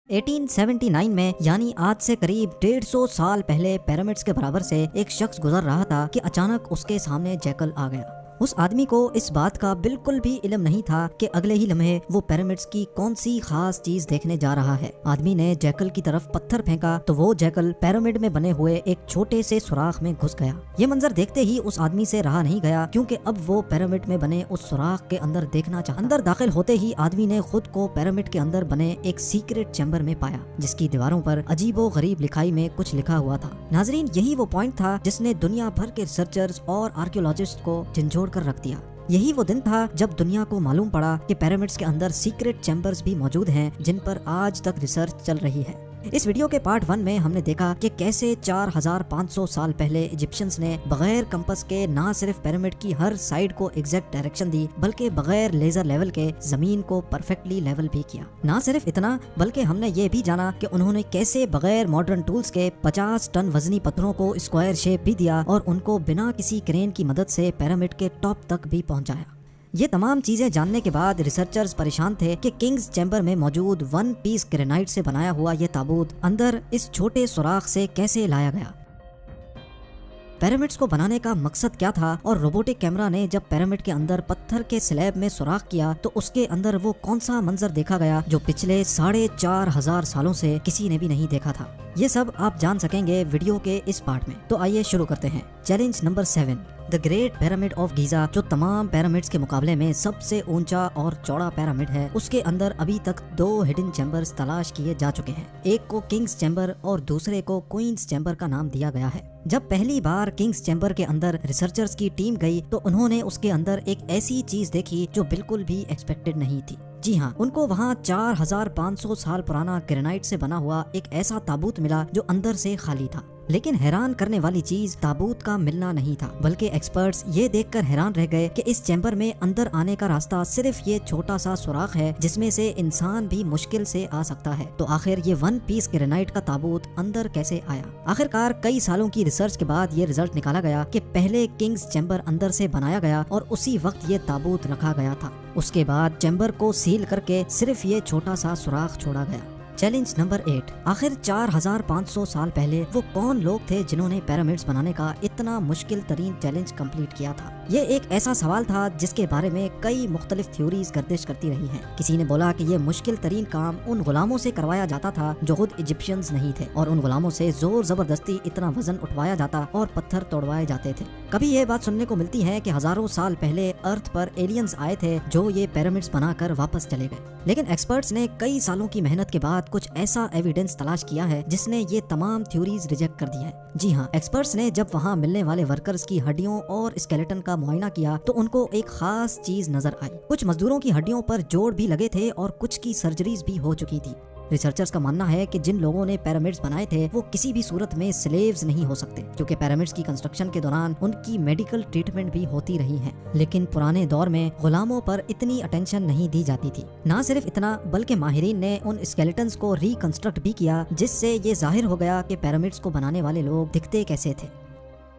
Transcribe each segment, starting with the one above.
1879 में यानी आज से करीब 150 साल पहले पिरामिड्स के बराबर से एक शख्स गुजर रहा था कि अचानक उसके सामने जैकल आ गया। उस आदमी को इस बात का बिल्कुल भी इल्म नहीं था कि अगले ही लम्हे वो पिरामिड्स की कौन सी खास चीज देखने जा रहा है। आदमी ने जैकल की तरफ पत्थर फेंका तो वो जैकल पिरामिड में बने हुए एक छोटे से सुराख में घुस गया। ये मंजर देखते ही उस आदमी से रहा नहीं गया, क्योंकि अब वो पिरामिड में बने उस सुराख के अंदर देखना चाहा। अंदर दाखिल होते ही आदमी ने खुद को पिरामिड के अंदर बने एक सीक्रेट चैम्बर में पाया, जिसकी दीवारों पर अजीबो गरीब लिखाई में कुछ लिखा हुआ था। नाजरीन, यही वो पॉइंट था जिसने दुनिया भर के रिसर्चर्स और आर्कियोलॉजिस्ट को झंझोड़ कर रख दिया। यही वो दिन था जब दुनिया को मालूम पड़ा कि पिरामिड्स के अंदर सीक्रेट चैम्बर्स भी मौजूद हैं, जिन पर आज तक रिसर्च चल रही है। इस वीडियो के पार्ट 1 में हमने देखा कि कैसे 4500 साल पहले इजिप्शियंस ने बगैर कंपस के ना सिर्फ पिरामिड की हर साइड को एग्जैक्ट डायरेक्शन दी, बल्कि बगैर लेजर लेवल के जमीन को परफेक्टली लेवल भी किया। ना सिर्फ इतना, बल्कि हमने ये भी जाना कि उन्होंने कैसे बगैर मॉडर्न टूल्स के 50 टन वजनी पत्थरों को स्क्वायर शेप भी दिया और उनको बिना किसी क्रेन की मदद से पिरामिड के टॉप तक भी पहुंचाया। ये तमाम चीजें जानने के बाद रिसर्चर्स परेशान थे कि किंग्स चैम्बर में मौजूद 1 पीस ग्रेनाइट से बनाया हुआ ये ताबूत अंदर इस छोटे सुराख से कैसे लाया गया। पिरामिड्स को बनाने का मकसद क्या था, और रोबोटिक कैमरा ने जब पिरामिड के अंदर पत्थर के स्लैब में सुराख किया तो उसके अंदर वो कौन सा मंजर देखा गया जो पिछले 4500 सालों से किसी ने भी नहीं देखा था। ये सब आप जान सकेंगे वीडियो के इस पार्ट में। तो आइए शुरू करते हैं। Challenge number 7, the great pyramid of Giza, जो तमाम पिरामिड्स के मुकाबले में सबसे ऊंचा और चौड़ा पिरामिड है। उसके अंदर अभी तक 2 हिडन चैम्बर्स तलाश किए जा चुके हैं। एक को किंग्स चैम्बर और दूसरे को क्वींस चैम्बर का नाम दिया गया है। जब पहली बार किंग्स चैम्बर के अंदर रिसर्चर्स की टीम गई तो उन्होंने उसके अंदर एक ऐसी चीज देखी जो बिल्कुल भी एक्सपेक्टेड नहीं थी। जी हाँ, उनको वहाँ 4500 साल पुराना ग्रेनाइट से बना हुआ एक ऐसा ताबूत मिला जो अंदर से खाली था। लेकिन हैरान करने वाली चीज ताबूत का मिलना नहीं था, बल्कि एक्सपर्ट्स ये देखकर हैरान रह गए कि इस चैम्बर में अंदर आने का रास्ता सिर्फ ये छोटा सा सुराख है, जिसमें से इंसान भी मुश्किल से आ सकता है। तो आखिर ये 1 पीस ग्रेनाइट का ताबूत अंदर कैसे आया? आखिरकार कई सालों की रिसर्च के बाद ये रिजल्ट निकाला गया कि पहले किंग्स चैम्बर अंदर से बनाया गया और उसी वक्त ये ताबूत रखा गया था। उसके बाद चैम्बर को सील करके सिर्फ ये छोटा सा सुराख छोड़ा गया। चैलेंज नंबर 8, आखिर 4500 साल पहले वो कौन लोग थे जिन्होंने पिरामिड्स बनाने का इतना मुश्किल तरीन चैलेंज कंप्लीट किया था? ये एक ऐसा सवाल था जिसके बारे में कई मुख्तलिफ थ्योरीज गर्दिश करती रही हैं। किसी ने बोला कि ये मुश्किल तरीन काम उन गुलामों से करवाया जाता था जो खुद इजिप्शियंस नहीं थे, और उन गुलामों से जोर जबरदस्ती इतना वजन उठवाया जाता और पत्थर तोड़वाए जाते थे। कभी ये बात सुनने को मिलती है कि हजारों साल पहले अर्थ पर एलियंस आए थे जो ये पिरामिड्स बनाकर वापस चले गए। लेकिन एक्सपर्ट्स ने कई सालों की मेहनत के बाद कुछ ऐसा एविडेंस तलाश किया है जिसने ये तमाम थ्योरीज रिजेक्ट कर दी है। जी हाँ, एक्सपर्ट्स ने जब वहाँ मिलने वाले वर्कर्स की हड्डियों और स्केलेटन का मुआयना किया तो उनको एक खास चीज नजर आई। कुछ मजदूरों की हड्डियों पर जोड़ भी लगे थे और कुछ की सर्जरीज भी हो चुकी थी। रिसर्चर्स का मानना है कि जिन लोगों ने पिरामिड्स बनाए थे वो किसी भी सूरत में स्लेव्स नहीं हो सकते, क्योंकि पिरामिड्स की कंस्ट्रक्शन के दौरान उनकी मेडिकल ट्रीटमेंट भी होती रही है। लेकिन पुराने दौर में गुलामों पर इतनी अटेंशन नहीं दी जाती थी। ना सिर्फ इतना, बल्कि माहिरीन ने उन स्केलेटन्स को रिकंस्ट्रक्ट भी किया, जिससे ये जाहिर हो गया कि पिरामिड्स को बनाने वाले लोग दिखते कैसे थे।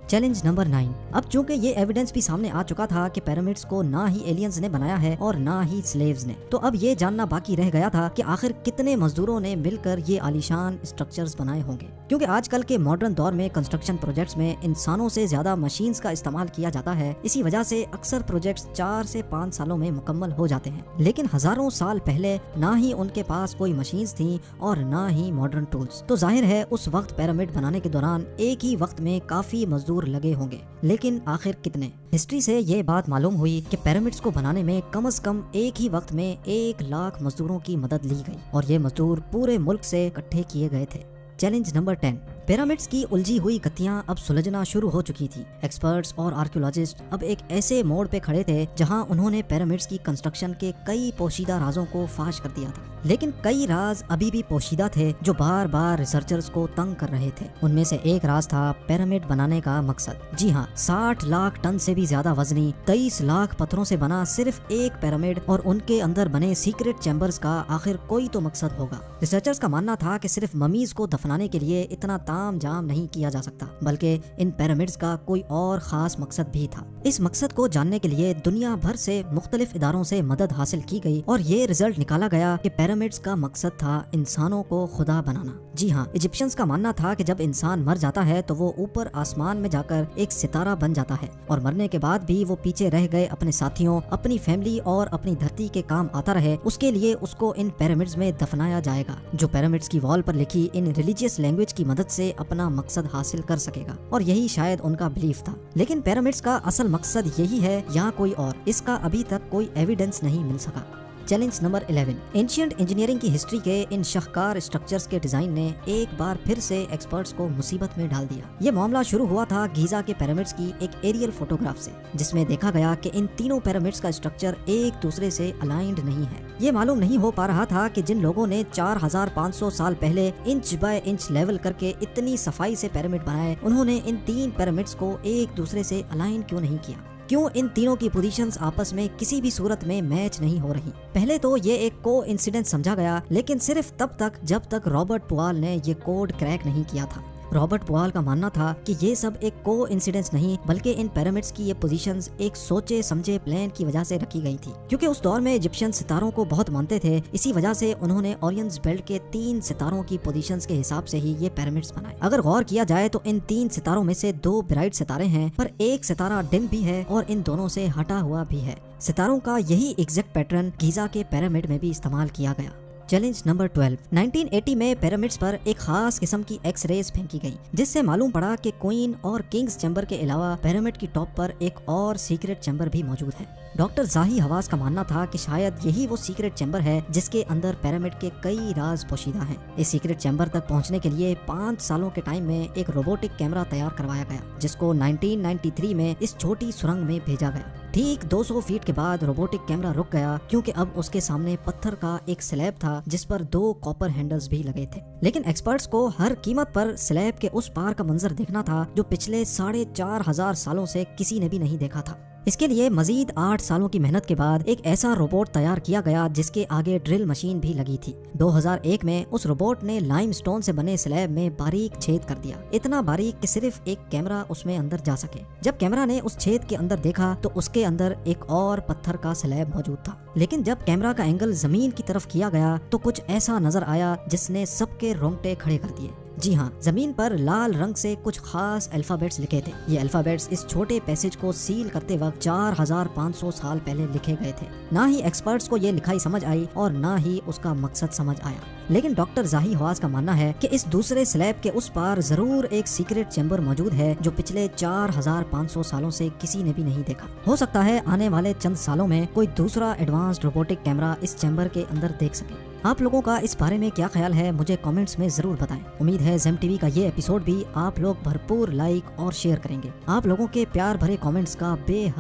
चैलेंज नंबर 9, अब चूंकि ये एविडेंस भी सामने आ चुका था कि पिरामिड्स को ना ही एलियंस ने बनाया है और ना ही स्लेव्स ने, तो अब ये जानना बाकी रह गया था कि आखिर कितने मजदूरों ने मिलकर ये आलीशान स्ट्रक्चर्स बनाए होंगे। क्योंकि आजकल के मॉडर्न दौर में कंस्ट्रक्शन प्रोजेक्ट्स में इंसानों से ज्यादा मशीन्स का इस्तेमाल किया जाता है। इसी वजह से अक्सर प्रोजेक्ट्स 4 से 5 सालों में मुकम्मल हो जाते हैं। लेकिन हजारों साल पहले ना ही उनके पास कोई मशीन्स थी और ना ही मॉडर्न टूल्स, तो जाहिर है उस वक्त पिरामिड बनाने के दौरान एक ही वक्त में काफी मजदूर लगे होंगे। लेकिन आखिर कितने? हिस्ट्री से ये बात मालूम हुई कि पिरामिड्स को बनाने में कम से कम एक ही वक्त में 1 लाख मजदूरों की मदद ली गई, और ये मजदूर पूरे मुल्क से इकट्ठे किए गए थे। चैलेंज नंबर 10, पिरामिड्स की उलझी हुई गतियां अब सुलझना शुरू हो चुकी थी। एक्सपर्ट्स और आर्कियोलॉजिस्ट अब एक ऐसे मोड़ पे खड़े थे जहां उन्होंने पिरामिड्स की कंस्ट्रक्शन के कई पोशीदा राजों को फाश कर दिया था। लेकिन कई राज अभी भी पोशीदा थे जो बार बार रिसर्चर्स को तंग कर रहे थे। उनमें से एक राज था पिरामिड बनाने का मकसद। जी हाँ, 60 लाख टन से भी ज्यादा वजनी 23 लाख पत्थरों से बना सिर्फ एक पिरामिड और उनके अंदर बने सीक्रेट चैम्बर्स का आखिर कोई तो मकसद होगा। रिसर्चर्स का मानना था कि सिर्फ ममीज को दफनाने के लिए इतना تام جام نہیں کیا جا سکتا، بلکہ ان پیرامڈز کا کوئی اور خاص مقصد بھی تھا۔ اس مقصد کو جاننے کے لیے دنیا بھر سے مختلف اداروں سے مدد حاصل کی گئی اور یہ رزلٹ نکالا گیا کہ پیرامڈز کا مقصد تھا انسانوں کو خدا بنانا۔ جی ہاں، ایجپشنز کا ماننا تھا کہ جب انسان مر جاتا ہے تو وہ اوپر آسمان میں جا کر ایک ستارہ بن جاتا ہے اور مرنے کے بعد بھی وہ پیچھے رہ گئے اپنے ساتھیوں، اپنی فیملی اور اپنی دھرتی کے کام آتا رہے، اس کے لیے اس کو ان پیرامڈز میں دفنایا جائے گا، جو پیرامڈز کی وال پر لکھی ان ریلیجیس لینگویج کی مدد سے اپنا مقصد حاصل کر سکے گا، اور یہی شاید ان کا بلیف تھا۔ لیکن پیرامڈز کا اصل مقصد یہی ہے یا کوئی اور، اس کا ابھی تک کوئی ایویڈنس نہیں مل سکا۔ چیلنج نمبر 11، اینشینٹ انجینئرنگ کی ہسٹری کے ان شاہکار اسٹرکچرز کے ڈیزائن نے ایک بار پھر سے ایکسپرٹس کو مصیبت میں ڈال دیا۔ یہ معاملہ شروع ہوا تھا گیزا کے پیرامڈز کی ایک ایریل فوٹوگراف سے، جس میں دیکھا گیا کہ ان تینوں پیرامڈز کا اسٹرکچر ایک دوسرے سے الائنڈ نہیں ہے۔ یہ معلوم نہیں ہو پا رہا تھا کہ جن لوگوں نے 4500 سال پہلے انچ بائی انچ لیول کر کے اتنی صفائی سے پیرامڈ بنائے، انہوں نے ان تین پیرامڈز کو ایک دوسرے سے الائن کیوں نہیں کیا؟ کیوں ان تینوں کی پوزیشنز آپس میں کسی بھی صورت میں میچ نہیں ہو رہی؟ پہلے تو یہ ایک کو انسیڈنس سمجھا گیا، لیکن صرف تب تک جب تک رابرٹ پوال نے یہ کوڈ کریک نہیں کیا تھا۔ رابرٹ پوال کا ماننا تھا کہ یہ سب ایک کو انسیڈنس نہیں، بلکہ ان پیرامڈز کی یہ پوزیشنز ایک سوچے سمجھے پلان کی وجہ سے رکھی گئی تھی، کیونکہ اس دور میں ایجپشین ستاروں کو بہت مانتے تھے۔ اسی وجہ سے انہوں نے اورینز بیلٹ کے 3 ستاروں کی پوزیشنز کے حساب سے ہی یہ پیرامڈز بنائے۔ اگر غور کیا جائے تو ان 3 ستاروں میں سے 2 برائٹ ستارے ہیں، پر ایک ستارہ ڈم بھی ہے اور ان دونوں سے ہٹا ہوا بھی ہے۔ ستاروں کا یہی ایگزیکٹ پیٹرن گیزا کے پیرامڈ میں بھی استعمال کیا گیا۔ چیلنج نمبر 12، 1980 میں پیرامڈز پر ایک خاص قسم کی ایکس ریز پھینکی گئی، جس سے معلوم پڑا کہ کوئن اور کنگز چیمبر کے علاوہ پیرامڈ کی ٹاپ پر ایک اور سیکرٹ چیمبر بھی موجود ہے۔ ڈاکٹر زاہی حواس کا ماننا تھا کہ شاید یہی وہ سیکرٹ چیمبر ہے جس کے اندر پیرامڈ کے کئی راز پوشیدہ ہیں۔ اس سیکرٹ چیمبر تک پہنچنے کے لیے 5 سالوں کے ٹائم میں ایک روبوٹک کیمرہ تیار کروایا گیا، جس کو 1993 میں اس چھوٹی سرنگ میں بھیجا گیا۔ ٹھیک 200 فیٹ کے بعد روبوٹک کیمرہ رک گیا، کیونکہ اب اس کے سامنے پتھر کا ایک سلیب تھا جس پر 2 کاپر ہینڈلز بھی لگے تھے۔ لیکن ایکسپرٹس کو ہر قیمت پر سلیب کے اس پار کا منظر دیکھنا تھا جو پچھلے 4500 سالوں سے کسی نے بھی نہیں دیکھا تھا۔ اس کے لیے مزید 8 سالوں کی محنت کے بعد ایک ایسا روبوٹ تیار کیا گیا جس کے آگے ڈرل مشین بھی لگی تھی۔ 2001 میں اس روبوٹ نے لائم سٹون سے بنے سلیب میں باریک چھید کر دیا، اتنا باریک کہ صرف ایک کیمرہ اس میں اندر جا سکے۔ جب کیمرہ نے اس چھید کے اندر دیکھا تو اس کے اندر ایک اور پتھر کا سلیب موجود تھا، لیکن جب کیمرہ کا اینگل زمین کی طرف کیا گیا تو کچھ ایسا نظر آیا جس نے سب کے رونگٹے کھڑے کر دیے۔ جی ہاں، زمین پر لال رنگ سے کچھ خاص الفابیٹس لکھے تھے۔ یہ الفابیٹس اس چھوٹے پیسج کو سیل کرتے وقت 4500 سال پہلے لکھے گئے تھے۔ نہ ہی ایکسپرٹس کو یہ لکھائی سمجھ آئی اور نہ ہی اس کا مقصد سمجھ آیا، لیکن ڈاکٹر زاہی حواس کا ماننا ہے کہ اس دوسرے سلیب کے اس پار ضرور ایک سیکرٹ چیمبر موجود ہے جو پچھلے 4500 سالوں سے کسی نے بھی نہیں دیکھا۔ ہو سکتا ہے آنے والے چند سالوں میں کوئی دوسرا ایڈوانسڈ روبوٹک کیمرہ اس چیمبر کے اندر دیکھ سکے۔ آپ لوگوں کا اس بارے میں کیا خیال ہے مجھے کامنٹس میں ضرور بتائیں۔ امید ہے زیم ٹی وی کا یہ ایپیسوڈ بھی آپ لوگ بھرپور لائک اور شیئر کریں گے۔ آپ لوگوں کے پیار بھرے کامنٹس کا بے حد